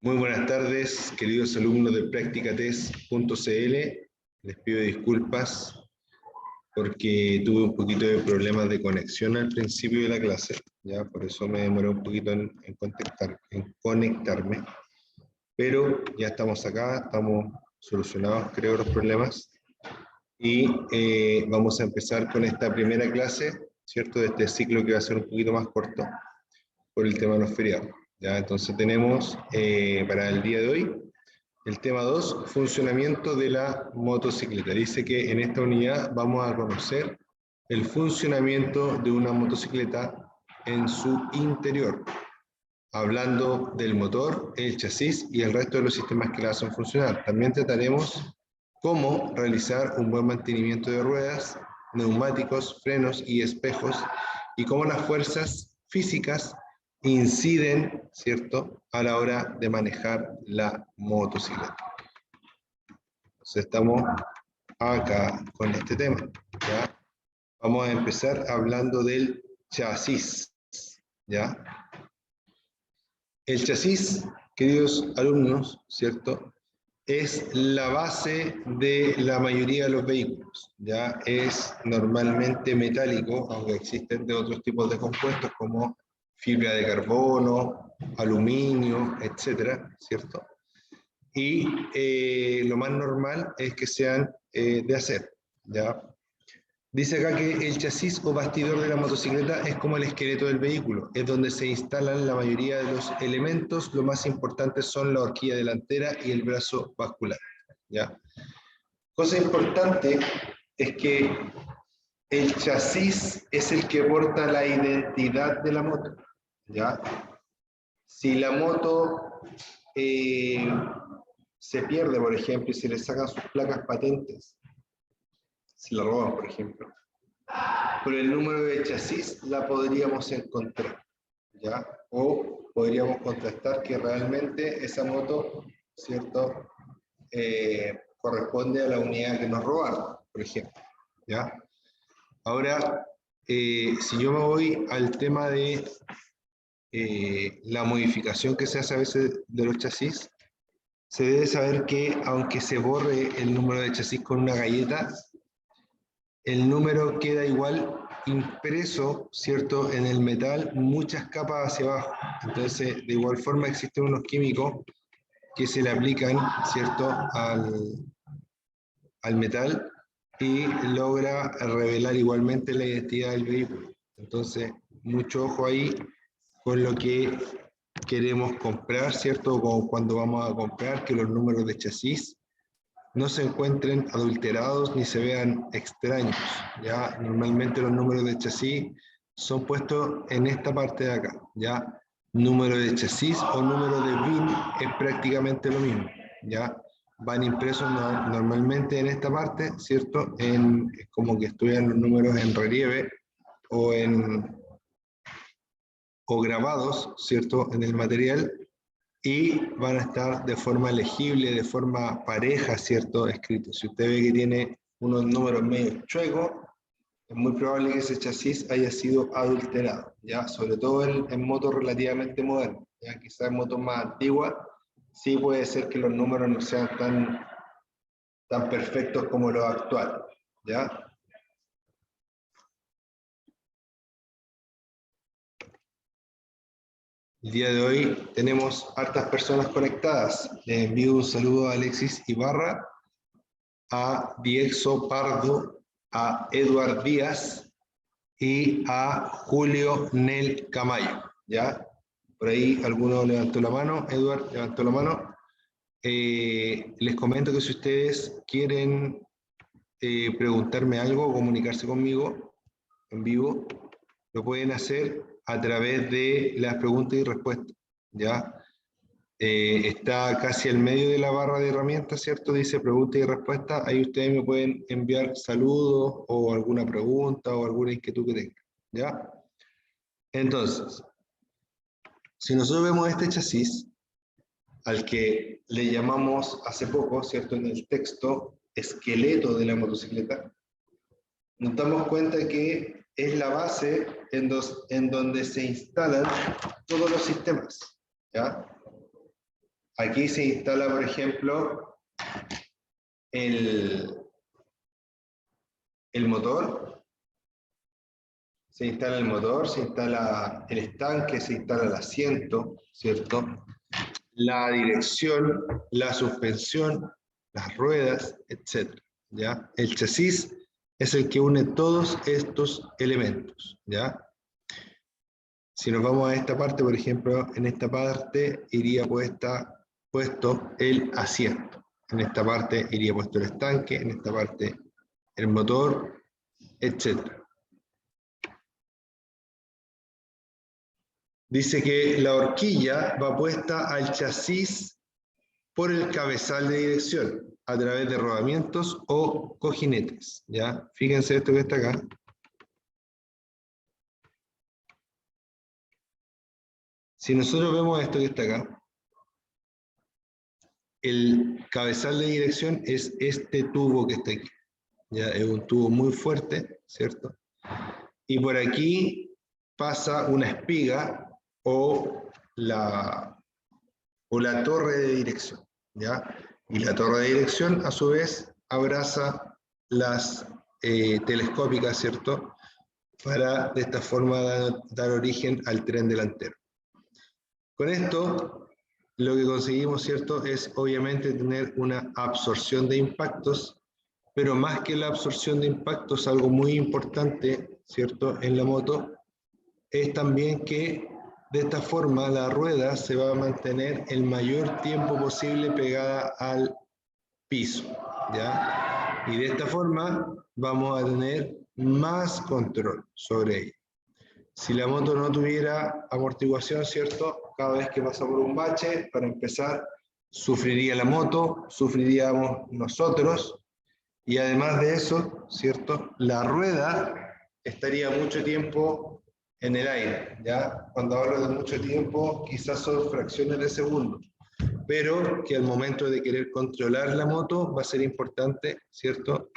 Muy buenas tardes, queridos alumnos de practicatest.cl. Les pido disculpas porque tuve un poquito de problemas de conexión al principio de la clase, ¿ya? Por eso me demoré un poquito en conectarme. Pero ya estamos acá, estamos solucionados, creo, los problemas. Y vamos a empezar con esta primera clase, ¿cierto? De este ciclo que va a ser un poquito más corto por el tema de los feriados. ¿Ya? Entonces tenemos para el día de hoy el tema 2, funcionamiento de la motocicleta. Dice que en esta unidad vamos a conocer el funcionamiento de una motocicleta en su interior, hablando del motor, el chasis y el resto de los sistemas que la hacen funcionar. También trataremos cómo realizar un buen mantenimiento de ruedas, neumáticos, frenos y espejos, y cómo las fuerzas físicas inciden, ¿cierto?, a la hora de manejar la motocicleta. Entonces estamos acá con este tema, ¿ya? Vamos a empezar hablando del chasis, ¿ya? El chasis, queridos alumnos, ¿cierto?, es la base de la mayoría de los vehículos, ¿ya? Es normalmente metálico, aunque existen de otros tipos de compuestos como fibra de carbono, aluminio, etcétera, ¿cierto? Y lo más normal es que sean de acero, ¿ya? Dice acá que el chasis o bastidor de la motocicleta es como el esqueleto del vehículo, es donde se instalan la mayoría de los elementos. Lo más importante son la horquilla delantera y el brazo bascular, ¿ya? Cosa importante es que el chasis es el que porta la identidad de la moto, ¿ya? Si la moto se pierde, por ejemplo, y se le sacan sus placas patentes, si la roban, por ejemplo, por el número de chasis la podríamos encontrar, ¿ya? O podríamos contrastar que realmente esa moto, ¿cierto?, corresponde a la unidad que nos robaron, por ejemplo, ¿ya? Ahora, si yo me voy al tema de la modificación que se hace a veces de los chasis, se debe saber que aunque se borre el número de chasis con una galleta, el número queda igual impreso, ¿cierto?, en el metal, muchas capas hacia abajo. Entonces, de igual forma existen unos químicos que se le aplican, ¿cierto?, al metal y logra revelar igualmente la identidad del vehículo. Entonces, mucho ojo ahí con lo que queremos comprar, ¿cierto?, como cuando vamos a comprar, que los números de chasis no se encuentren adulterados ni se vean extraños, ¿ya? Normalmente los números de chasis son puestos en esta parte de acá, ¿ya? Número de chasis o número de VIN es prácticamente lo mismo, ¿ya? Van impresos normalmente en esta parte, ¿cierto? Es como que estuvieran los números en relieve o grabados, ¿cierto?, en el material, y van a estar de forma legible, de forma pareja, ¿cierto?, escritos. Si usted ve que tiene unos números medio chuecos, es muy probable que ese chasis haya sido adulterado, ¿ya? Sobre todo en motos relativamente modernas, ¿ya? Quizás en motos más antiguas, sí puede ser que los números no sean tan perfectos como los actuales, ¿ya? El día de hoy tenemos hartas personas conectadas. Les envío un saludo a Alexis Ibarra, a Diexo Pardo, a Eduard Díaz y a Julio Nel Camayo, ¿ya? Por ahí alguno levantó la mano, Eduard levantó la mano. Les comento que si ustedes quieren preguntarme algo o comunicarse conmigo en vivo, lo pueden hacer a través de las preguntas y respuestas, ¿ya? Está casi al medio de la barra de herramientas, ¿cierto? Dice preguntas y respuestas. Ahí ustedes me pueden enviar saludos o alguna pregunta o alguna inquietud que tengan, ¿ya? Entonces, si nosotros vemos este chasis, al que le llamamos hace poco, ¿cierto?, en el texto, esqueleto de la motocicleta, nos damos cuenta que es la base en donde se instalan todos los sistemas, ¿ya? aquí se instala, por ejemplo, el motor. Se instala el motor, se instala el estanque, se instala el asiento, ¿cierto? La dirección, la suspensión, las ruedas, etc. ¿Ya? El chasis es el que une todos estos elementos, ¿ya? Si nos vamos a esta parte, por ejemplo, en esta parte iría puesto el asiento. En esta parte iría puesto el estanque, en esta parte el motor, etc. Dice que la horquilla va puesta al chasis por el cabezal de dirección, a través de rodamientos o cojinetes, ¿ya? Fíjense esto que está acá. Si nosotros vemos esto que está acá, el cabezal de dirección es este tubo que está aquí, ¿ya? Es un tubo muy fuerte, ¿cierto? Y por aquí pasa una espiga o la torre de dirección, ¿ya? Y la torre de dirección, a su vez, abraza las telescópicas, ¿cierto? Para de esta forma dar origen al tren delantero. Con esto, lo que conseguimos, ¿cierto?, es obviamente tener una absorción de impactos, pero más que la absorción de impactos, algo muy importante, ¿cierto?, en la moto, es también que de esta forma la rueda se va a mantener el mayor tiempo posible pegada al piso, ¿ya? Y de esta forma vamos a tener más control sobre ella. Si la moto no tuviera amortiguación, ¿cierto? Cada vez que pasa por un bache, para empezar, sufriría la moto, sufriríamos nosotros, y además de eso, ¿cierto? La rueda estaría mucho tiempo en el aire, ¿ya? Cuando hablo de mucho tiempo, quizás son fracciones de segundo, pero que al momento de querer controlar la moto va a ser importante, ¿cierto?,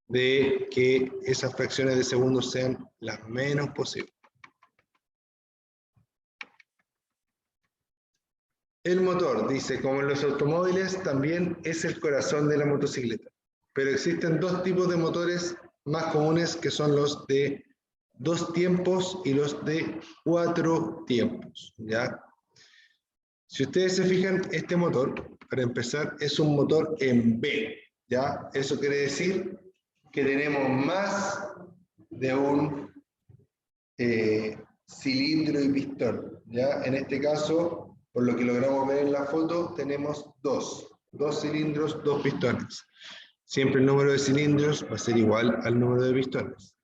de que esas fracciones de segundos sean las menos posibles. El motor, dice, como en los automóviles, también es el corazón de la motocicleta. Pero existen dos tipos de motores más comunes, que son los de 2 tiempos y los de 4 tiempos, ¿ya? Si ustedes se fijan, este motor, para empezar, es un motor en B, ¿ya? Eso quiere decir que tenemos más de un cilindro y pistón, ¿ya? En este caso, por lo que logramos ver en la foto, tenemos dos cilindros, 2 pistones. Siempre el número de cilindros va a ser igual al número de pistones.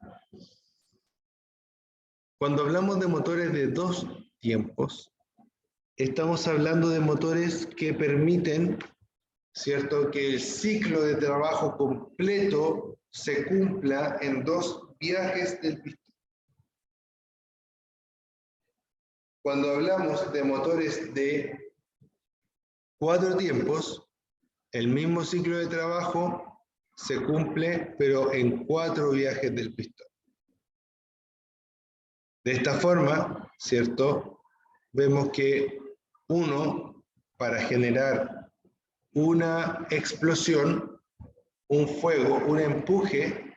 Cuando hablamos de motores de 2 tiempos, estamos hablando de motores que permiten, ¿cierto?, que el ciclo de trabajo completo se cumpla en 2 viajes del pistón. Cuando hablamos de motores de 4 tiempos, el mismo ciclo de trabajo se cumple, pero en 4 viajes del pistón. De esta forma, ¿cierto?, vemos que uno, para generar una explosión, un fuego, un empuje,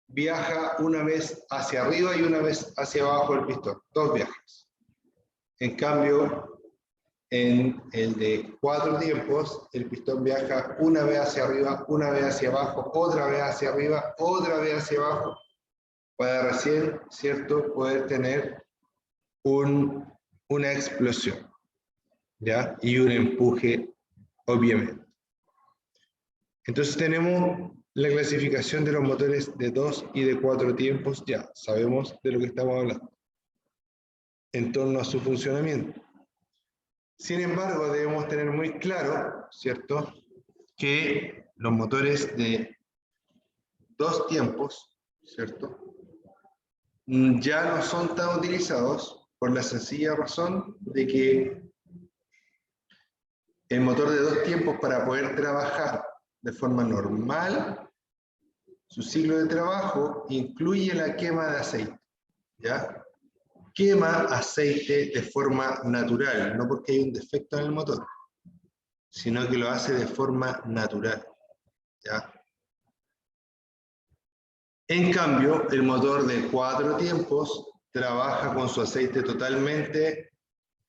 viaja una vez hacia arriba y una vez hacia abajo el pistón, 2 viajes. En cambio, en el de 4 tiempos, el pistón viaja una vez hacia arriba, una vez hacia abajo, otra vez hacia arriba, otra vez hacia abajo, para recién, ¿cierto?, poder tener una explosión, ¿ya? Y un empuje, obviamente. Entonces tenemos la clasificación de los motores de 2 y de 4 tiempos, ya sabemos de lo que estamos hablando en torno a su funcionamiento. Sin embargo, debemos tener muy claro, ¿cierto?, que los motores de 2 tiempos, ¿cierto?, ya no son tan utilizados por la sencilla razón de que el motor de 2 tiempos, para poder trabajar de forma normal, su ciclo de trabajo incluye la quema de aceite, ¿ya? quema aceite de forma natural, no porque hay un defecto en el motor, sino que lo hace de forma natural, ¿ya? En cambio, el motor de 4 tiempos trabaja con su aceite totalmente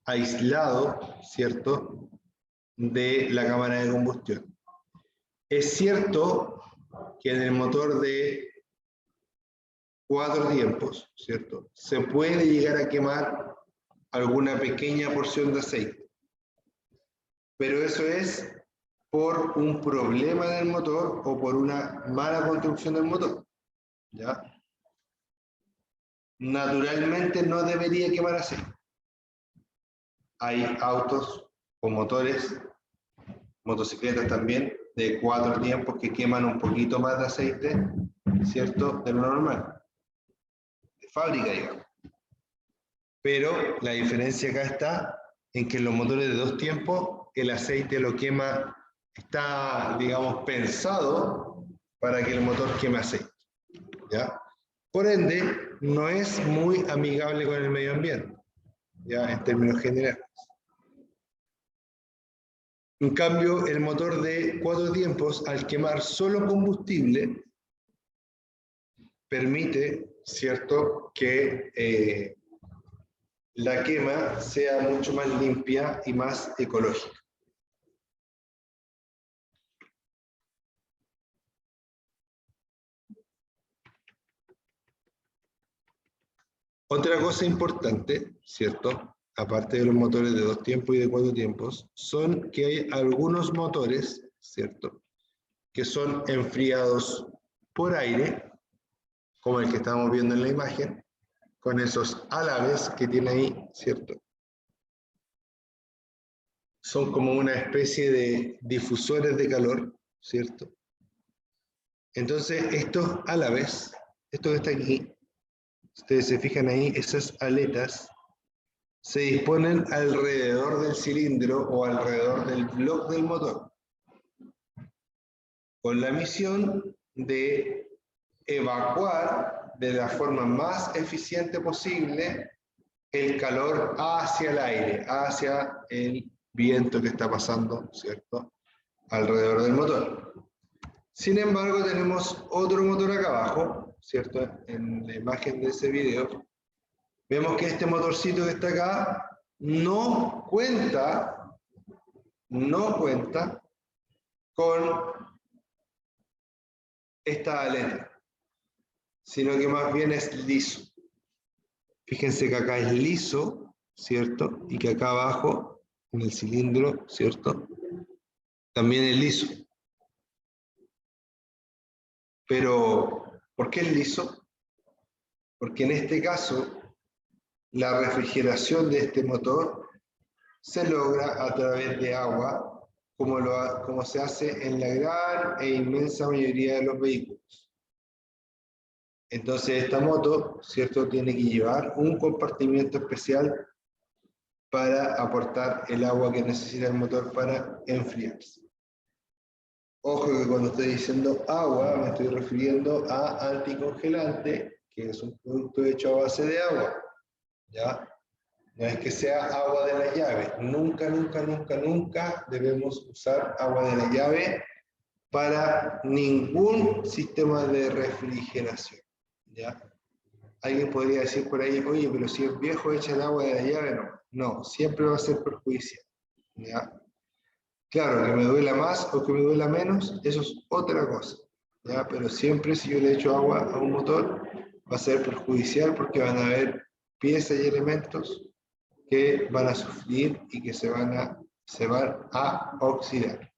aislado, ¿cierto?, de la cámara de combustión. Es cierto que en el motor de 4 tiempos, ¿cierto?, se puede llegar a quemar alguna pequeña porción de aceite, pero eso es por un problema del motor o por una mala construcción del motor, ¿ya? Naturalmente no debería quemar aceite. Hay autos con motores, motocicletas también, de 4 tiempos que queman un poquito más de aceite, ¿cierto?, de lo normal, de fábrica, digamos. Pero la diferencia acá está en que en los motores de 2 tiempos el aceite lo quema, está, digamos, pensado para que el motor queme aceite, ¿ya? Por ende, no es muy amigable con el medio ambiente, ya en términos generales. En cambio, el motor de 4 tiempos, al quemar solo combustible, permite, ¿cierto?, que la quema sea mucho más limpia y más ecológica. Otra cosa importante, ¿cierto?, aparte de los motores de 2 tiempos y de 4 tiempos, son que hay algunos motores, ¿cierto?, que son enfriados por aire, como el que estamos viendo en la imagen, con esos álabes que tiene ahí, ¿cierto? Son como una especie de difusores de calor, ¿cierto? Entonces, estos álabes, esto que está aquí, ustedes se fijan ahí, esas aletas se disponen alrededor del cilindro o alrededor del bloque del motor, con la misión de evacuar de la forma más eficiente posible el calor hacia el aire, hacia el viento que está pasando, ¿cierto?, alrededor del motor. Sin embargo, tenemos otro motor acá abajo, ¿cierto?, en la imagen de ese video. Vemos que este motorcito que está acá no cuenta con esta aleta, sino que más bien es liso. Fíjense que acá es liso, ¿cierto? Y que acá abajo, en el cilindro, ¿cierto?, también es liso. Pero, ¿por qué es liso? Porque en este caso, la refrigeración de este motor se logra a través de agua, como se hace en la gran e inmensa mayoría de los vehículos. Entonces esta moto, ¿cierto?, tiene que llevar un compartimiento especial para aportar el agua que necesita el motor para enfriarse. Ojo que cuando estoy diciendo agua, me estoy refiriendo a anticongelante, que es un producto hecho a base de agua, ¿ya? No es que sea agua de la llave. Nunca, nunca, nunca, nunca debemos usar agua de la llave para ningún sistema de refrigeración, ¿ya? Alguien podría decir por ahí, oye, pero si es viejo, echa el agua de la llave. No, no, siempre va a ser perjudicial, ¿ya? Claro, que me duela más o que me duela menos, eso es otra cosa, ¿ya? Pero siempre si yo le echo agua a un motor, va a ser perjudicial porque van a haber piezas y elementos que van a sufrir y que se van a oxidar.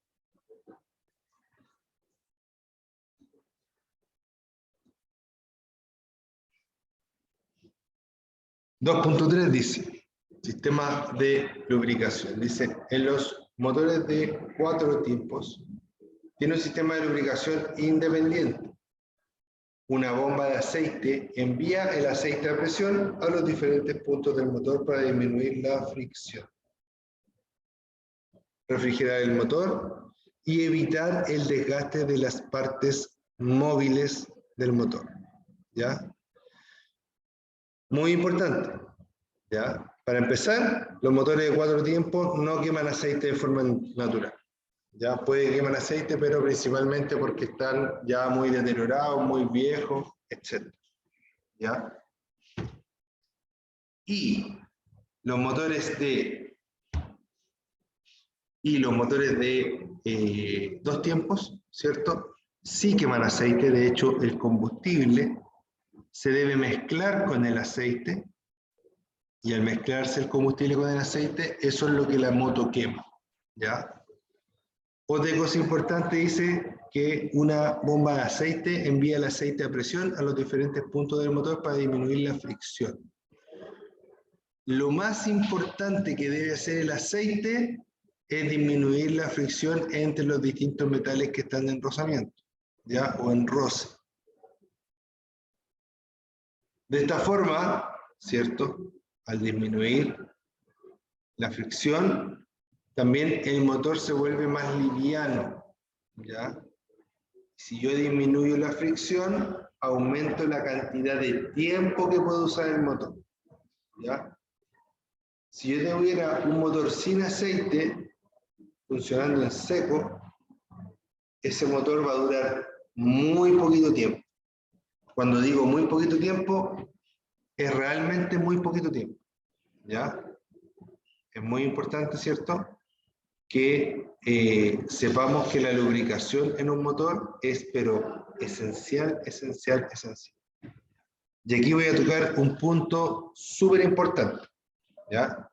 .3 dice, sistema de lubricación. Dice, en los motores de 4 tiempos, tiene un sistema de lubricación independiente. Una bomba de aceite envía el aceite a presión a los diferentes puntos del motor para disminuir la fricción, refrigerar el motor y evitar el desgaste de las partes móviles del motor, ¿ya? Muy importante, ¿Ya? Para empezar, los motores de 4 tiempos no queman aceite de forma natural. Ya puede que queman aceite, pero principalmente porque están ya muy deteriorados, muy viejos, etc. ¿Ya? Y los motores de 2 tiempos, ¿cierto? Sí queman aceite. De hecho, el combustible se debe mezclar con el aceite, y al mezclarse el combustible con el aceite, eso es lo que la moto quema, ¿ya? Otra cosa importante dice que una bomba de aceite envía el aceite a presión a los diferentes puntos del motor para disminuir la fricción. Lo más importante que debe hacer el aceite es disminuir la fricción entre los distintos metales que están en rozamiento, ¿ya? O en roce. De esta forma, ¿cierto? Al disminuir la fricción, también el motor se vuelve más liviano, ¿ya? Si yo disminuyo la fricción, aumento la cantidad de tiempo que puedo usar el motor, ¿ya? Si yo tuviera un motor sin aceite, funcionando en seco, ese motor va a durar muy poquito tiempo. Cuando digo muy poquito tiempo, es realmente muy poquito tiempo, ¿ya? Es muy importante, ¿cierto?, que sepamos que la lubricación en un motor es, pero esencial, esencial, esencial. Y aquí voy a tocar un punto súper importante, ¿ya?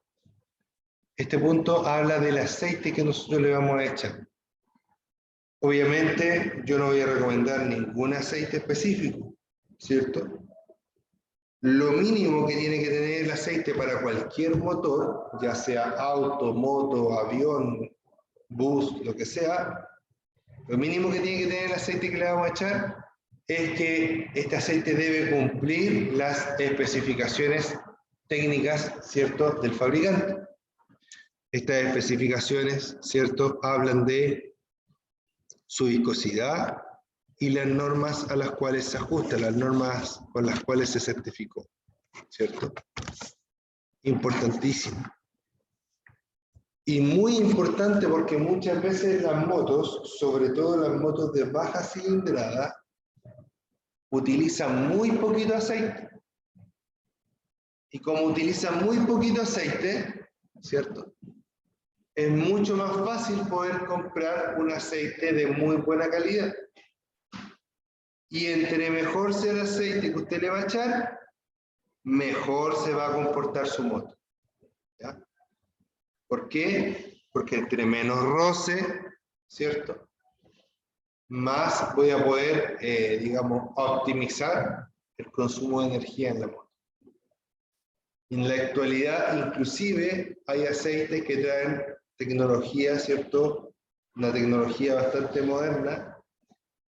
Este punto habla del aceite que nosotros le vamos a echar. Obviamente, yo no voy a recomendar ningún aceite específico, ¿cierto? Lo mínimo que tiene que tener el aceite para cualquier motor, ya sea auto, moto, avión, bus, lo que sea, lo mínimo que tiene que tener el aceite que le vamos a echar es que este aceite debe cumplir las especificaciones técnicas, ¿cierto?, del fabricante. Estas especificaciones, ¿cierto?, hablan de su viscosidad y las normas a las cuales se ajusta, las normas con las cuales se certificó, ¿cierto? Importantísimo. Y muy importante porque muchas veces las motos, sobre todo las motos de baja cilindrada, utilizan muy poquito aceite. Y como utilizan muy poquito aceite, ¿cierto?, es mucho más fácil poder comprar un aceite de muy buena calidad. Y entre mejor sea el aceite que usted le va a echar, mejor se va a comportar su moto, ¿ya? ¿Por qué? Porque entre menos roce, ¿cierto?, más voy a poder, digamos, optimizar el consumo de energía en la moto. En la actualidad, inclusive, hay aceites que traen tecnología, ¿cierto?, una tecnología bastante moderna,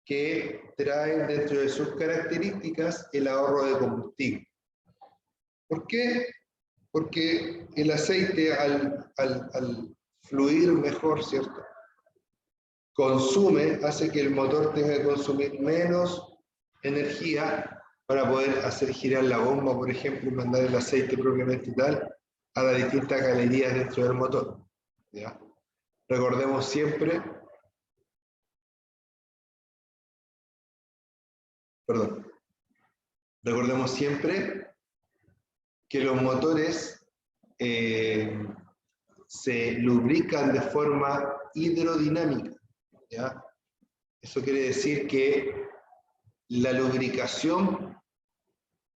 que traen dentro de sus características el ahorro de combustible. ¿Por qué? Porque el aceite al fluir mejor, ¿cierto?, consume, hace que el motor tenga que consumir menos energía para poder hacer girar la bomba, por ejemplo, y mandar el aceite propiamente tal a las distintas galerías dentro del motor, ¿ya? Recordemos siempre, recordemos siempre que los motores se lubrican de forma hidrodinámica, ¿ya? Eso quiere decir que la lubricación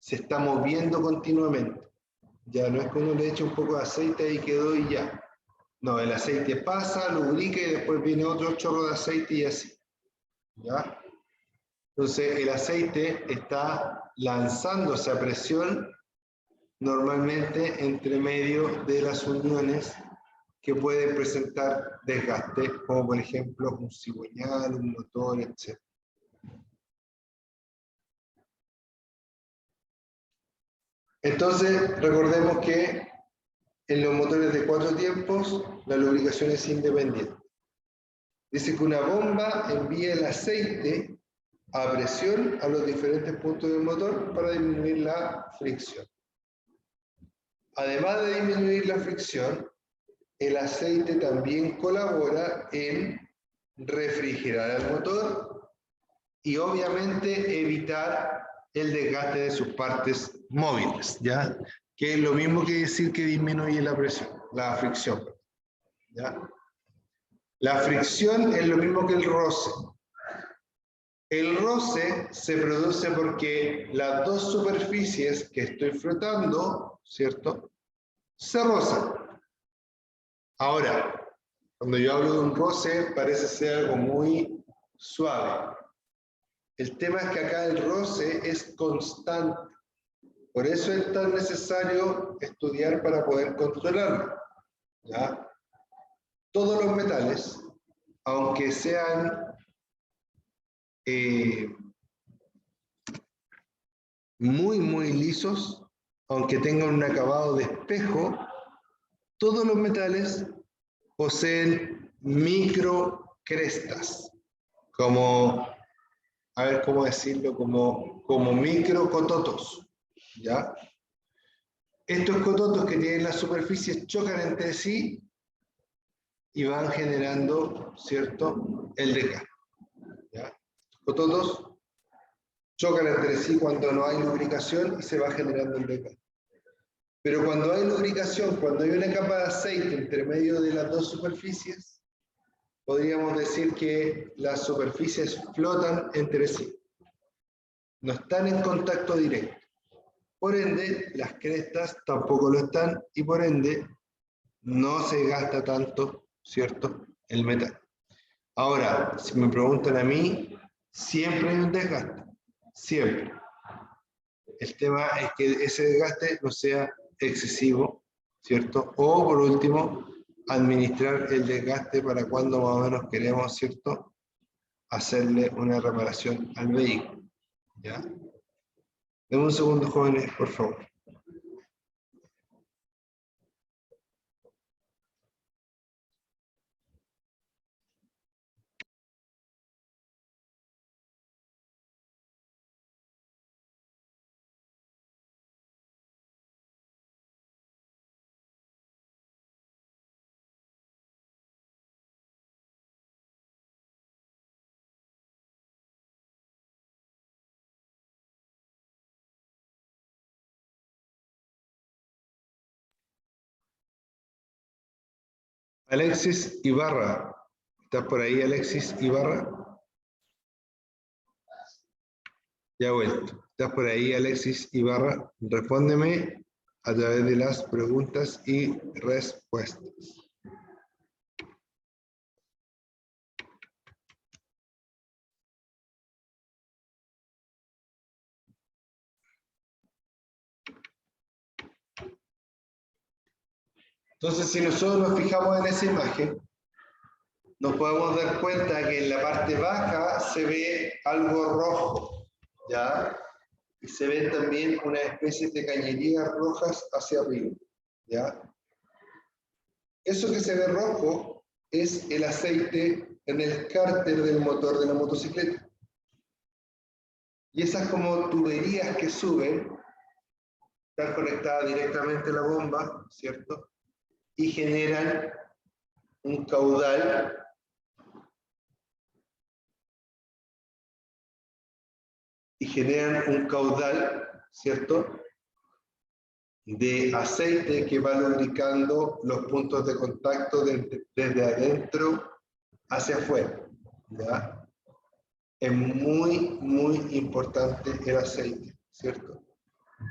se está moviendo continuamente. Ya no es que uno le eche un poco de aceite y quedó y ya. No, el aceite pasa, lubrica y después viene otro chorro de aceite y así, ¿ya? Entonces el aceite está lanzándose a presión normalmente entre medio de las uniones que pueden presentar desgaste, como por ejemplo un cigüeñal, un motor, etc. Entonces, recordemos que en los motores de 4 tiempos, la lubricación es independiente. Dice que una bomba envía el aceite a presión a los diferentes puntos del motor para disminuir la fricción. además de disminuir la fricción, el aceite también colabora en refrigerar el motor y obviamente evitar el desgaste de sus partes móviles, ¿ya? Que es lo mismo que decir que disminuye la presión, la fricción, ¿ya? La fricción es lo mismo que el roce. El roce se produce porque las dos superficies que estoy frotando, ¿cierto?, se rozan. Ahora, cuando yo hablo de un roce, parece ser algo muy suave. El tema es que acá el roce es constante. Por eso es tan necesario estudiar para poder controlarlo, ¿ya? Todos los metales, aunque sean muy lisos, aunque tengan un acabado de espejo, todos los metales poseen microcrestas, como, a ver cómo decirlo, como microcototos, ¿ya? Estos cototos que tienen las superficies chocan entre sí y van generando, ¿cierto?, el desgaste, ¿ya? Cototos chocan entre sí cuando no hay lubricación y se va generando el desgaste. Pero cuando hay lubricación, cuando hay una capa de aceite entre medio de las dos superficies, podríamos decir que las superficies flotan entre sí. No están en contacto directo. Por ende, las crestas tampoco lo están y por ende no se gasta tanto, ¿cierto?, el metal. Ahora, si me preguntan a mí, siempre hay un desgaste. Siempre. El tema es que ese desgaste no sea excesivo, ¿cierto? O por último, administrar el desgaste para cuando más o menos queremos, ¿cierto?, hacerle una reparación al vehículo, ¿ya? Deme un segundo, jóvenes, por favor. Alexis Ibarra. ¿Estás por ahí, Alexis Ibarra? Ya he vuelto. ¿Estás por ahí, Alexis Ibarra? Respóndeme a través de las preguntas y respuestas. Entonces, si nosotros nos fijamos en esa imagen, nos podemos dar cuenta que en la parte baja se ve algo rojo, ¿ya? Y se ven también una especie de cañerías rojas hacia arriba, ¿ya? Eso que se ve rojo es el aceite en el cárter del motor de la motocicleta. Y esas como tuberías que suben, están conectadas directamente a la bomba, ¿cierto? Y generan un caudal ¿cierto?, de aceite que va lubricando los puntos de contacto desde adentro hacia afuera, ¿ya? Es muy importante el aceite, ¿cierto?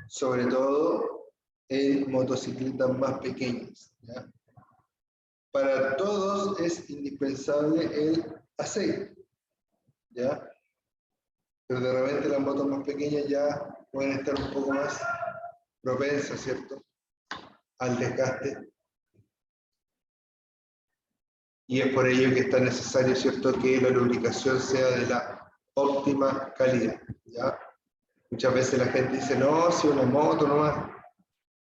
Sobre todo en motocicletas más pequeñas, ¿ya? Para todos es indispensable el aceite, ¿ya? Pero de repente las motos más pequeñas ya pueden estar un poco más propensas, ¿cierto?, al desgaste. Y es por ello que es tan necesario, ¿cierto?, que la lubricación sea de la óptima calidad, ¿ya? Muchas veces la gente dice, no, si una moto nomás,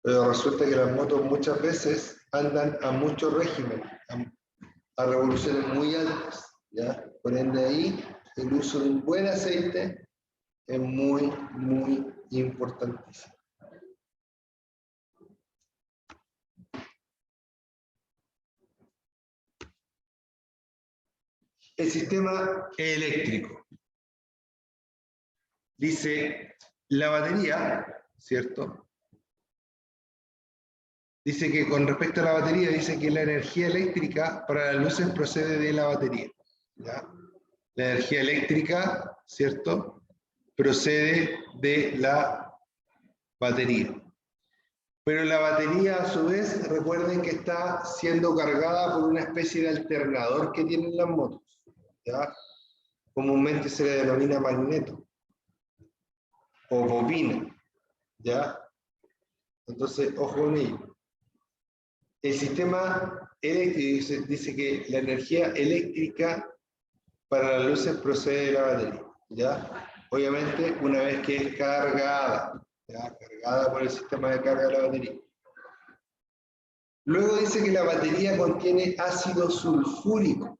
pero resulta que las motos muchas veces andan a mucho régimen, a revoluciones muy altas, ¿ya? Por ende ahí, el uso de un buen aceite es muy importantísimo. el sistema eléctrico. Dice, la batería, ¿cierto? Dice que con respecto a la batería, dice que la energía eléctrica para las luces procede de la batería, ¿ya? La energía eléctrica, ¿cierto?, procede de la batería. Pero la batería, a su vez, recuerden que está siendo cargada por una especie de alternador que tienen las motos, ¿ya? Comúnmente se le denomina magneto o bobina, ¿ya? Entonces, ojo con ello. El sistema eléctrico dice que la energía eléctrica para las luces procede de la batería, ¿ya? Obviamente, una vez que es cargada, ¿ya? Cargada por el sistema de carga de la batería. Luego dice que la batería contiene ácido sulfúrico,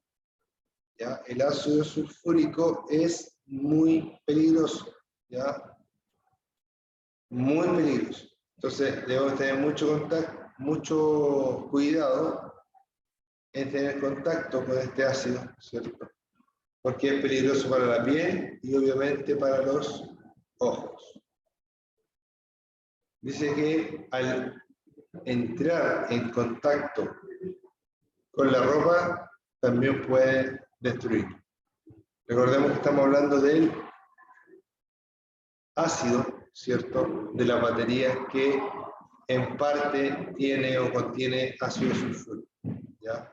¿ya? El ácido sulfúrico es muy peligroso, ¿ya? Muy peligroso. Entonces, debemos tener mucho cuidado en tener contacto con este ácido, ¿cierto? Porque es peligroso para la piel y obviamente para los ojos. Dice que al entrar en contacto con la ropa también puede destruir. Recordemos que estamos hablando del ácido, ¿cierto?, de la batería que en parte tiene o contiene ácido sulfúrico, ¿ya?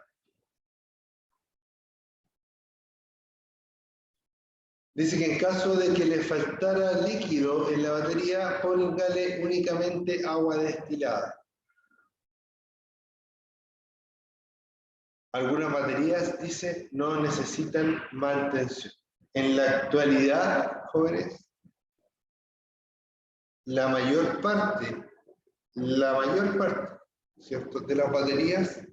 Dice que en caso de que le faltara líquido en la batería, póngale únicamente agua destilada. Algunas baterías, dice, no necesitan mantención. En la actualidad, jóvenes, la mayor parte, ¿cierto?, de las baterías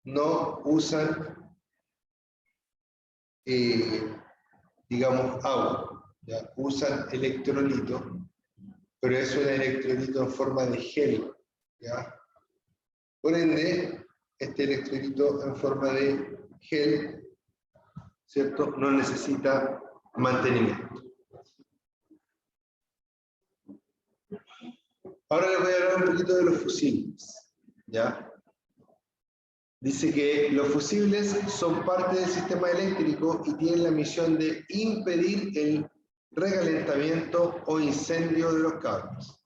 no usan, digamos, agua, ¿ya? Usan electrolito, pero es un electrolito en forma de gel, ¿ya? Por ende, este electrolito en forma de gel, ¿cierto?, no necesita mantenimiento. Ahora les voy a hablar un poquito de los fusibles, ¿ya? Dice que los fusibles son parte del sistema eléctrico y tienen la misión de impedir el recalentamiento o incendio de los cables.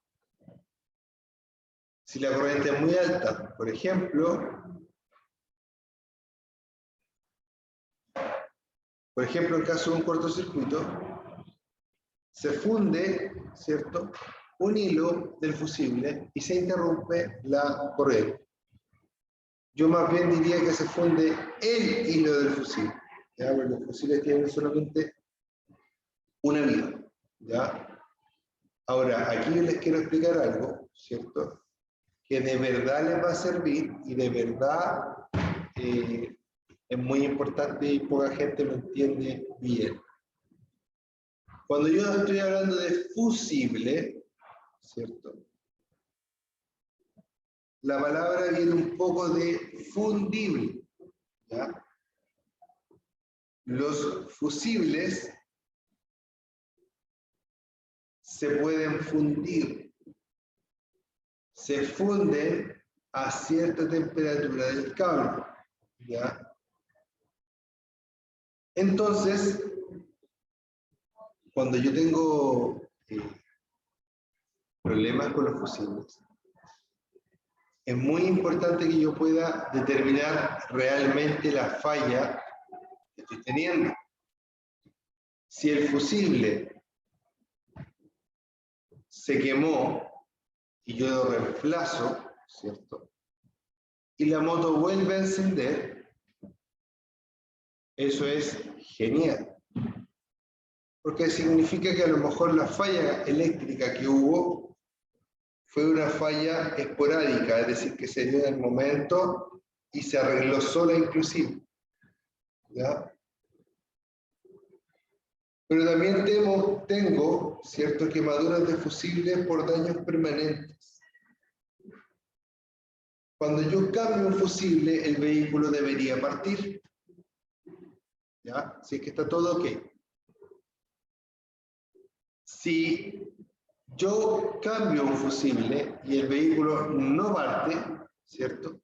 Si la corriente es muy alta, por ejemplo, en caso de un cortocircuito, se funde, ¿cierto?, un hilo del fusible y se interrumpe la corriente. Yo más bien diría que se funde el hilo del fusible, ¿ya? Porque los fusibles tienen solamente una vida, ¿ya? Ahora, aquí les quiero explicar algo, ¿cierto?, que de verdad les va a servir y de verdad es muy importante y poca gente lo entiende bien. Cuando yo estoy hablando de fusible, ¿cierto?, la palabra viene un poco de fundible, ¿ya? Los fusibles se pueden fundir, se funden a cierta temperatura del cable, ¿ya? Entonces, cuando yo tengo problemas con los fusibles, es muy importante que yo pueda determinar realmente la falla que estoy teniendo. Si el fusible se quemó y yo lo reemplazo, ¿cierto?, y la moto vuelve a encender, eso es genial. Porque significa que a lo mejor la falla eléctrica que hubo fue una falla esporádica, es decir, que se dio en el momento y se arregló sola inclusive, ¿ya? Pero también tengo ciertas quemaduras de fusibles por daños permanentes. Cuando yo cambio un fusible, el vehículo debería partir, ¿Ya? Así que está todo ok. Si yo cambio un fusible y el vehículo no parte, ¿cierto?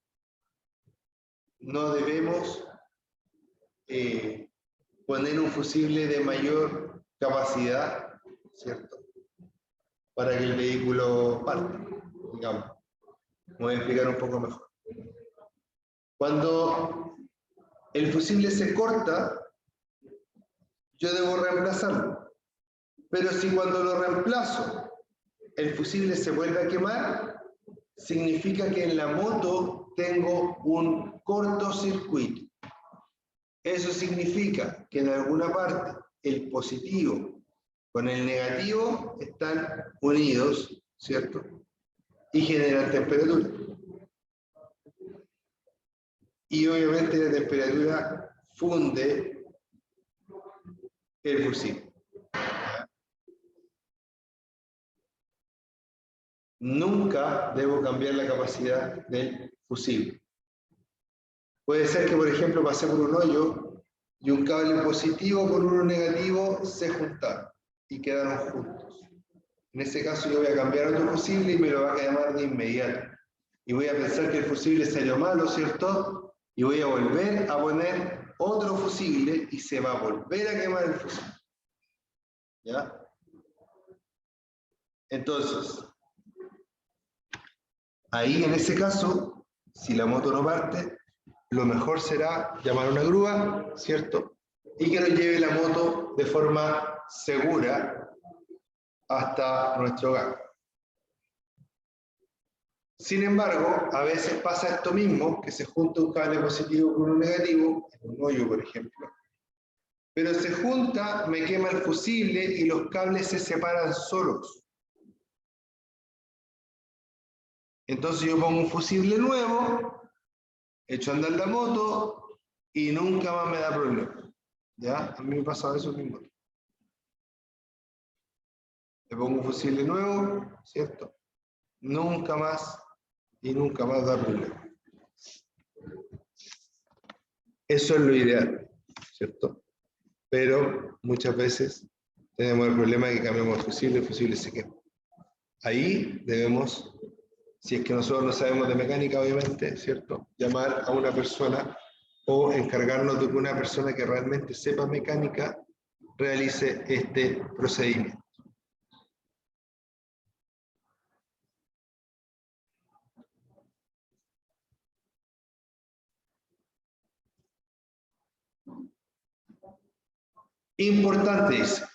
No debemos poner un fusible de mayor capacidad, ¿cierto? Para que el vehículo parte, digamos. Voy a explicar un poco mejor. Cuando el fusible se corta, yo debo reemplazarlo. Pero si cuando lo reemplazo, el fusible se vuelve a quemar, significa que en la moto tengo un cortocircuito. Eso significa que en alguna parte el positivo con el negativo están unidos, ¿cierto? Y generan temperatura. Y obviamente la temperatura funde el fusible. Nunca debo cambiar la capacidad del fusible. Puede ser que, por ejemplo, pasé por un hoyo y un cable positivo con uno negativo se juntaron y quedaron juntos. En ese caso yo voy a cambiar otro fusible y me lo va a quemar de inmediato. Y voy a pensar que el fusible salió malo, ¿cierto? Y voy a volver a poner otro fusible y se va a volver a quemar el fusible. ¿Ya? Entonces, ahí en ese caso, si la moto no parte, lo mejor será llamar a una grúa, ¿cierto? Y que nos lleve la moto de forma segura hasta nuestro hogar. Sin embargo, a veces pasa esto mismo, que se junta un cable positivo con un negativo, en un hoyo por ejemplo, pero se junta, me quema el fusible y los cables se separan solos. Entonces yo pongo un fusible nuevo, echo a andar la moto y nunca más me da problema. ¿Ya? A mí me pasa eso mismo. Le pongo un fusible nuevo, ¿cierto? Nunca más y nunca más da problema. Eso es lo ideal, ¿cierto? Pero muchas veces tenemos el problema de que cambiamos el fusible se quema. Ahí debemos, si es que nosotros no sabemos de mecánica, obviamente, ¿cierto? Llamar a una persona o encargarnos de que una persona que realmente sepa mecánica realice este procedimiento. Importante dice,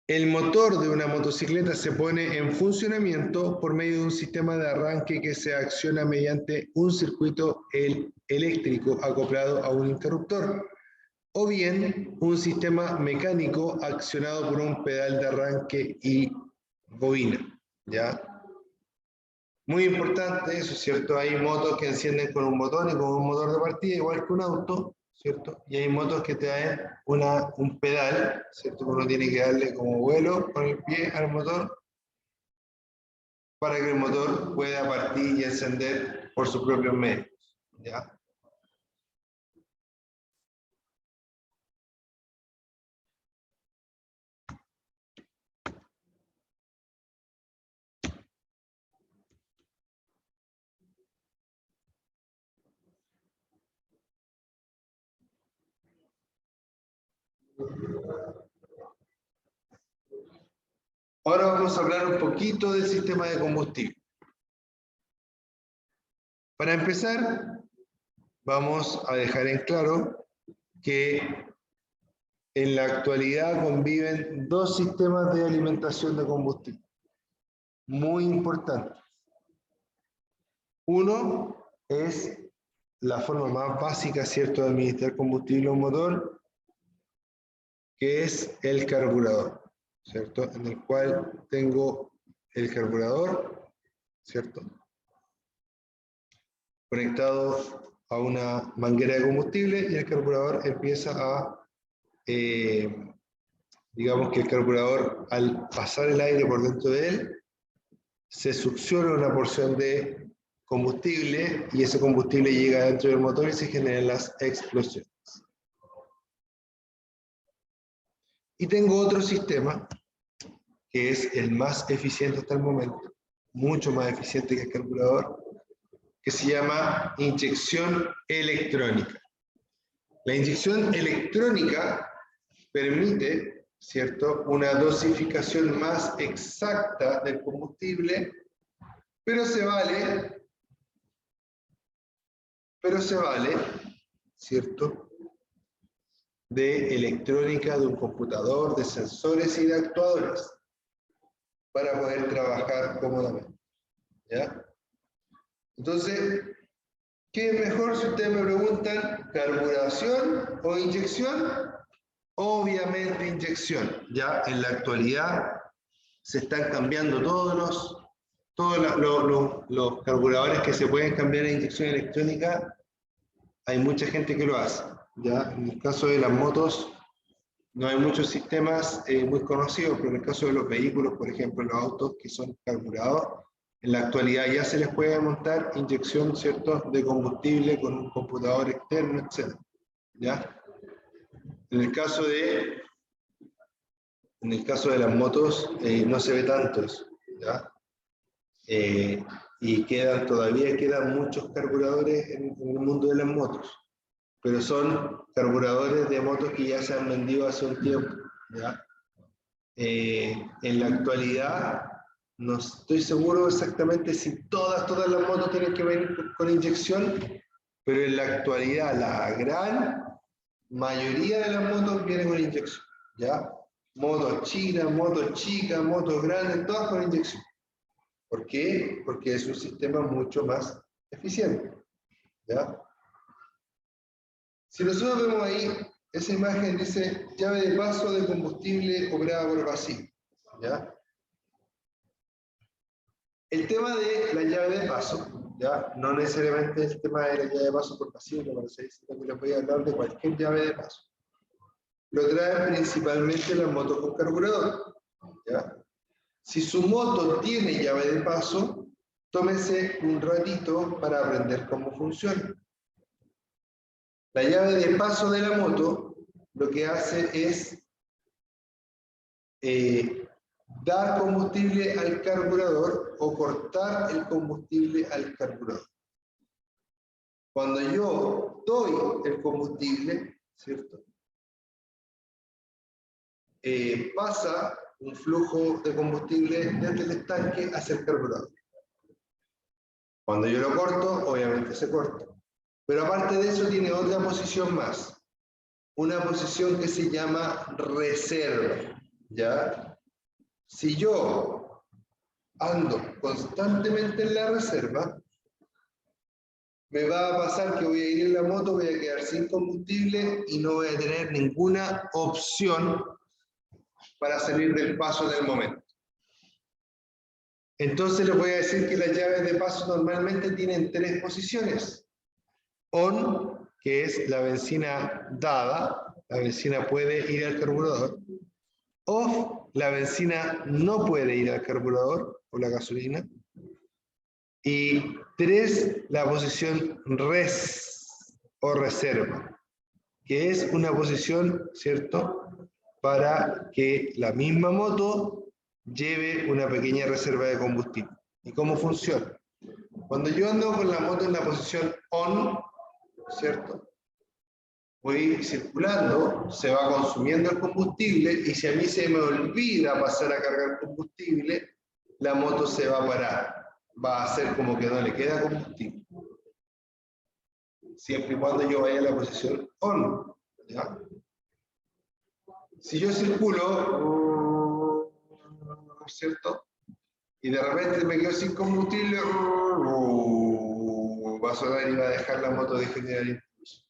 el motor de una motocicleta se pone en funcionamiento por medio de un sistema de arranque que se acciona mediante un circuito eléctrico acoplado a un interruptor, o bien un sistema mecánico accionado por un pedal de arranque y bobina, ¿ya? Muy importante eso, ¿cierto? Hay motos que encienden con un botón y con un motor de partida, igual que un auto, ¿cierto? Y hay motos que te dan un pedal, ¿cierto? Uno tiene que darle como vuelo con el pie al motor para que el motor pueda partir y encender por sus propios medios, ¿ya? Ahora vamos a hablar un poquito del sistema de combustible. Para empezar, vamos a dejar en claro que en la actualidad conviven dos sistemas de alimentación de combustible, muy importantes. Uno es la forma más básica, ¿cierto?, de administrar combustible a un motor, que es el carburador, ¿cierto?, en el cual tengo el carburador, ¿cierto?, conectado a una manguera de combustible y el carburador empieza a, digamos que el carburador al pasar el aire por dentro de él, se succiona una porción de combustible y ese combustible llega dentro del motor y se generan las explosiones. Y tengo otro sistema, que es el más eficiente hasta el momento, mucho más eficiente que el carburador, que se llama inyección electrónica. La inyección electrónica permite, ¿cierto?, una dosificación más exacta del combustible, pero se vale, ¿cierto?, de electrónica, de un computador, de sensores y de actuadores, para poder trabajar cómodamente, ¿ya? Entonces, ¿qué es mejor si ustedes me preguntan, carburación o inyección? Obviamente inyección. Ya en la actualidad se están cambiando todos los carburadores que se pueden cambiar a inyección electrónica. Hay mucha gente que lo hace. Ya en el caso de las motos no hay muchos sistemas muy conocidos, pero en el caso de los vehículos, por ejemplo, los autos que son carburados, en la actualidad ya se les puede montar inyección, ¿cierto?, de combustible con un computador externo, etc. ¿Ya? En el caso de las motos no se ve tanto eso, ¿ya? Y todavía quedan muchos carburadores en el mundo de las motos, pero son carburadores de motos que ya se han vendido hace un tiempo, ¿ya? En la actualidad no estoy seguro exactamente si todas las motos tienen que venir con inyección, pero en la actualidad la gran mayoría de las motos vienen con inyección, ¿ya? Motos chinas, motos chicas, motos grandes, todas con inyección. ¿Por qué? Porque es un sistema mucho más eficiente, ¿ya? Si nosotros vemos ahí, esa imagen dice llave de paso de combustible operada por vacío, ¿ya? El tema de la llave de paso, ¿ya? No necesariamente el tema de la llave de paso por vacío, que les voy a hablar de cualquier llave de paso. Lo traen principalmente las motos con carburador, ¿ya? Si su moto tiene llave de paso, tómese un ratito para aprender cómo funciona. La llave de paso de la moto lo que hace es dar combustible al carburador o cortar el combustible al carburador. Cuando yo doy el combustible, ¿cierto?, pasa un flujo de combustible desde el estanque hacia el carburador. Cuando yo lo corto, obviamente se corta. Pero aparte de eso tiene otra posición más. Una posición que se llama reserva, ¿ya? Si yo ando constantemente en la reserva, me va a pasar que voy a ir en la moto, voy a quedar sin combustible y no voy a tener ninguna opción para salir del paso en el momento. Entonces les voy a decir que las llaves de paso normalmente tienen tres posiciones. On, que es la benzina dada, la benzina puede ir al carburador. Off, la benzina no puede ir al carburador o la gasolina. Y 3, la posición res o reserva, que es una posición, ¿cierto?, para que la misma moto lleve una pequeña reserva de combustible. ¿Y cómo funciona? Cuando yo ando con la moto en la posición on, ¿cierto?, voy circulando, se va consumiendo el combustible y si a mí se me olvida pasar a cargar combustible, la moto se va a parar. Va a hacer como que no le queda combustible. Siempre y cuando yo vaya a la posición on, ¿ya? Si yo circulo, ¿cierto?, y de repente me quedo sin combustible, va a sonar y va a dejar la moto de generar impulso.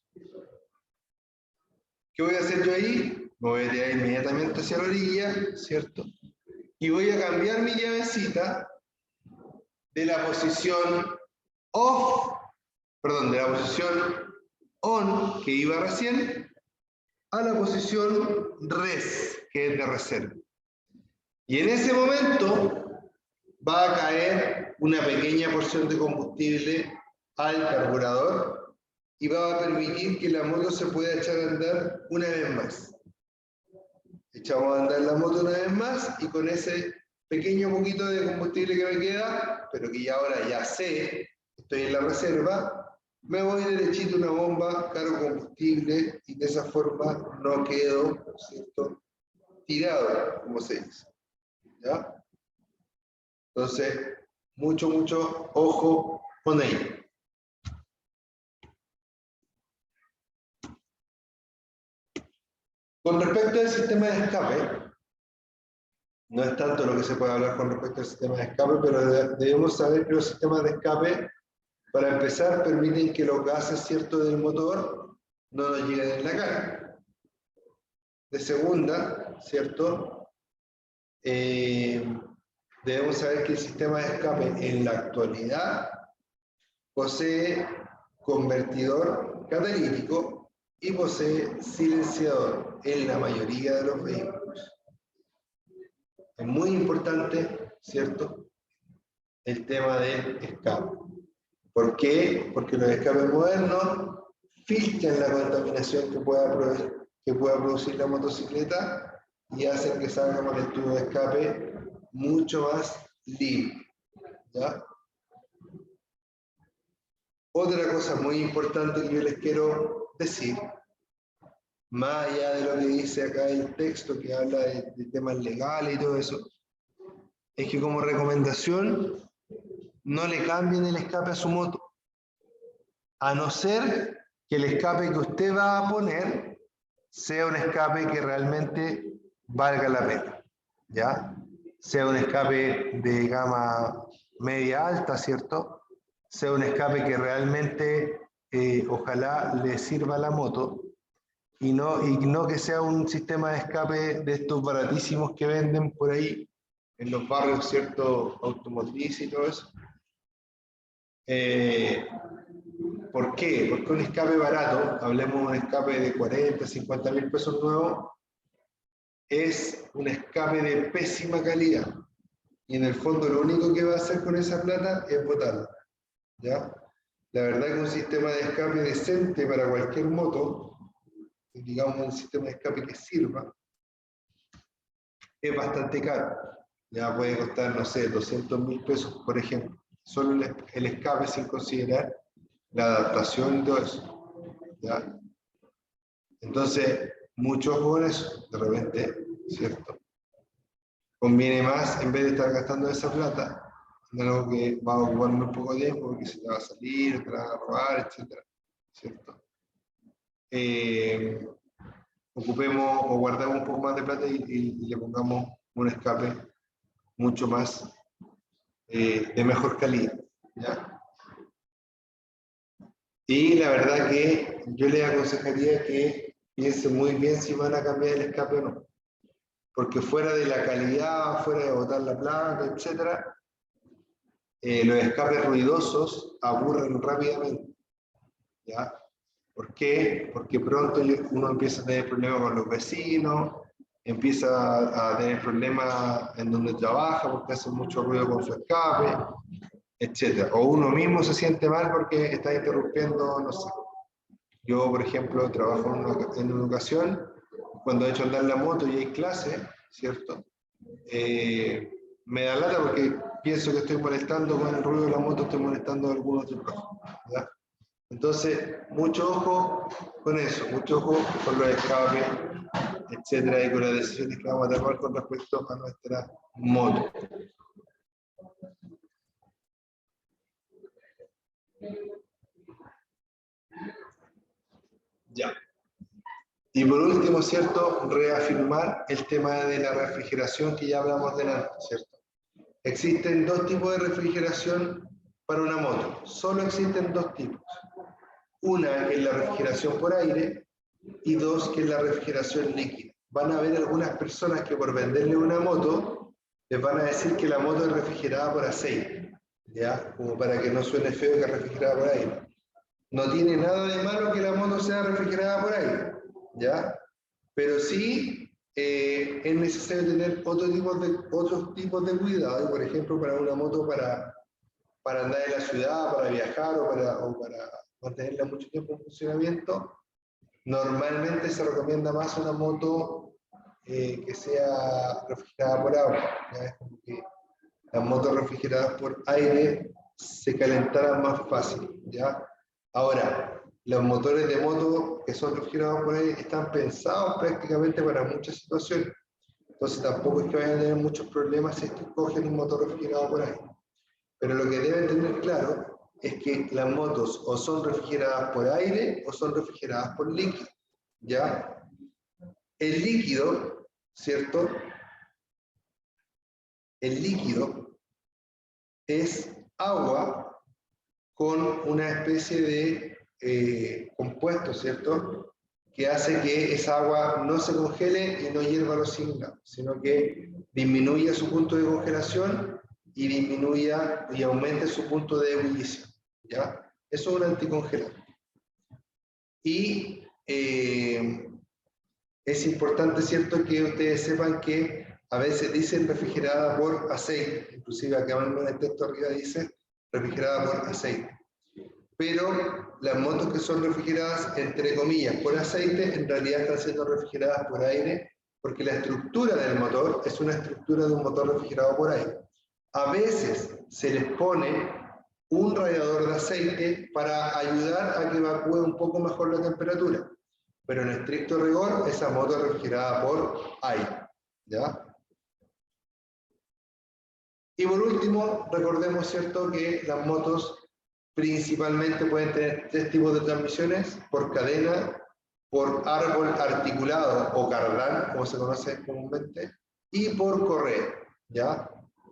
¿Qué voy a hacer yo ahí? Me voy a tirar inmediatamente hacia la orilla, ¿cierto? Y voy a cambiar mi llavecita de la posición off, perdón, de la posición on, que iba recién, a la posición res, que es de reserva. Y en ese momento va a caer una pequeña porción de combustible al carburador y va a permitir que la moto se pueda echar a andar una vez más. echamos a andar la moto una vez más y con ese pequeño poquito de combustible que me queda, pero que ya ahora ya sé, estoy en la reserva, me voy derechito a una bomba, cargo combustible y de esa forma no quedo, ¿cierto?, tirado, como se dice. ¿Ya? Entonces, mucho ojo con ello. Con respecto al sistema de escape, no es tanto lo que se puede hablar con respecto al sistema de escape, pero debemos saber que los sistemas de escape, para empezar, permiten que los gases, ¿cierto?, del motor no nos lleguen en la cara. De segunda, ¿cierto?, debemos saber que el sistema de escape en la actualidad posee convertidor catalítico y posee silenciador en la mayoría de los vehículos. Es muy importante, ¿cierto?, el tema del escape. ¿Por qué? Porque los escapes modernos filtran la contaminación que pueda producir la motocicleta y hacen que salga con el tubo de escape mucho más limpio. ¿Ya? Otra cosa muy importante que yo les quiero decir, más allá de lo que dice acá el texto que habla de temas legales y todo eso, es que como recomendación no le cambien el escape a su moto, a no ser que el escape que usted va a poner sea un escape que realmente valga la pena, ¿ya? Sea un escape de gama media alta, ¿cierto? Sea un escape que realmente ojalá le sirva a la moto y no que sea un sistema de escape de estos baratísimos que venden por ahí en los barrios, ¿cierto?, automotrices y todo eso. ¿Por qué? Porque un escape barato, hablemos de un escape de 40, 50 mil pesos nuevo, es un escape de pésima calidad. Y en el fondo lo único que va a hacer con esa plata es botarla. ¿Ya? La verdad que un sistema de escape decente para cualquier moto, digamos un sistema de escape que sirva, es bastante caro. Ya puede costar, no sé, 200.000 pesos, por ejemplo. Solo el escape sin considerar la adaptación y todo eso. ¿Ya? Entonces, muchos jóvenes, de repente, ¿cierto?, conviene más, en vez de estar gastando esa plata, en algo que va a ocupar muy poco tiempo, porque se te va a salir, te la van a robar, etc. ¿Cierto? Ocupemos o guardemos un poco más de plata y le pongamos un escape mucho más de mejor calidad. ¿Ya? Y la verdad que yo les aconsejaría que piensen muy bien si van a cambiar el escape o no. Porque fuera de la calidad, fuera de botar la plata, etc., los escapes ruidosos aburren rápidamente. ¿Ya? ¿Por qué? Porque pronto uno empieza a tener problemas con los vecinos, empieza a tener problemas en donde trabaja porque hace mucho ruido con su escape, etc. O uno mismo se siente mal porque está interrumpiendo, no sé. Yo, por ejemplo, trabajo en una ocasión, cuando he hecho andar la moto y hay clase, ¿cierto? Me da lata porque pienso que estoy molestando con el ruido de la moto, estoy molestando a algunos otros profes, ¿ya? Entonces, mucho ojo con eso, mucho ojo con los escapes, etcétera, y con las decisiones que vamos a tomar con respecto a nuestra moto. Ya. Y por último, ¿cierto?, reafirmar el tema de la refrigeración que ya hablamos delante, ¿cierto? Existen dos tipos de refrigeración para una moto. Solo existen dos tipos. Una que es la refrigeración por aire y dos que es la refrigeración líquida. Van a haber algunas personas que por venderle una moto les van a decir que la moto es refrigerada por aceite, ¿ya? Como para que no suene feo que es refrigerada por aire. No tiene nada de malo que la moto sea refrigerada por aire, ¿ya? Pero sí es necesario tener otros tipos de cuidado, y por ejemplo para una moto para andar en la ciudad, para viajar o para mantenerla mucho tiempo en funcionamiento, normalmente se recomienda más una moto que sea refrigerada por agua. ¿Ya? Es como que las motos refrigeradas por aire se calentaran más fácil. ¿Ya? Ahora, los motores de moto que son refrigerados por aire están pensados prácticamente para muchas situaciones. Entonces tampoco es que vayan a tener muchos problemas si cogen un motor refrigerado por aire. Pero lo que deben tener claro es que las motos o son refrigeradas por aire o son refrigeradas por líquido. ¿Ya? El líquido, ¿cierto? El líquido es agua con una especie de compuesto, ¿cierto? Que hace que esa agua no se congele y no hierva los 100 grados, sino que disminuya su punto de congelación y disminuya y aumente su punto de ebullición. ¿Ya? Eso es un anticongelante. Y es importante, ¿cierto?, que ustedes sepan que a veces dicen refrigerada por aceite, inclusive acá en el texto arriba dice refrigerada por aceite. Pero las motos que son refrigeradas, entre comillas, por aceite, en realidad están siendo refrigeradas por aire, porque la estructura del motor es una estructura de un motor refrigerado por aire. A veces se les pone un radiador de aceite para ayudar a que evacúe un poco mejor la temperatura. Pero en estricto rigor, esa moto es refrigerada por aire. ¿Ya? Y por último, recordemos, ¿cierto?, que las motos principalmente pueden tener 3 tipos de transmisiones: por cadena, por árbol articulado o cardán, como se conoce comúnmente, y por correa. ¿Ya?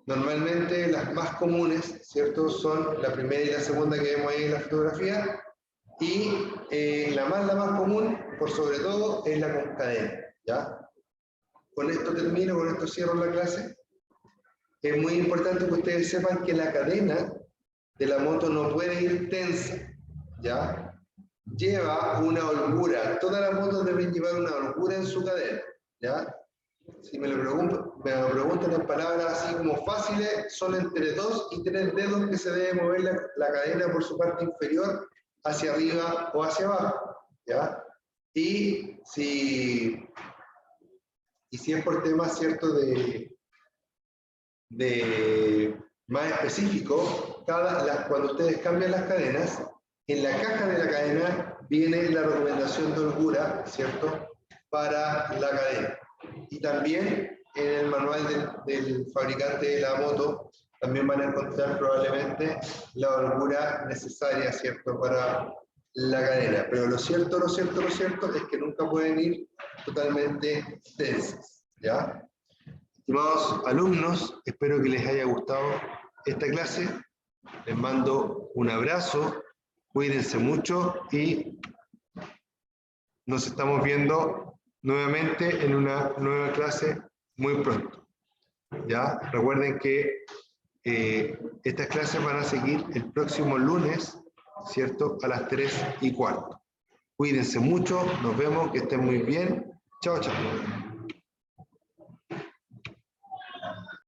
Normalmente las más comunes, ¿cierto?, son la primera y la segunda que vemos ahí en la fotografía, y la más común, por sobre todo, es la con cadena. ¿Ya? Con esto termino, con esto cierro la clase. Es muy importante que ustedes sepan que la cadena de la moto no puede ir tensa. ¿Ya? Lleva una holgura. Todas las motos deben llevar una holgura en su cadena. ¿Ya? Si me lo preguntan en palabras así como fáciles, son entre 2 y 3 dedos que se debe mover la cadena por su parte inferior hacia arriba o hacia abajo. ¿Ya? Y si es por temas, ¿cierto?, de más específico, cuando ustedes cambian las cadenas, en la caja de la cadena viene la recomendación de holgura, ¿cierto?, para la cadena. Y también en el manual del fabricante de la moto también van a encontrar probablemente la holgura necesaria, ¿cierto?, para la cadena. Pero lo cierto es que nunca pueden ir totalmente tensas. ¿Ya? Estimados alumnos, espero que les haya gustado esta clase. Les mando un abrazo, cuídense mucho y nos estamos viendo nuevamente en una nueva clase muy pronto. ¿Ya? Recuerden que estas clases van a seguir el próximo lunes, ¿cierto?, a las 3:15. Cuídense mucho, nos vemos, que estén muy bien. Chao, chao.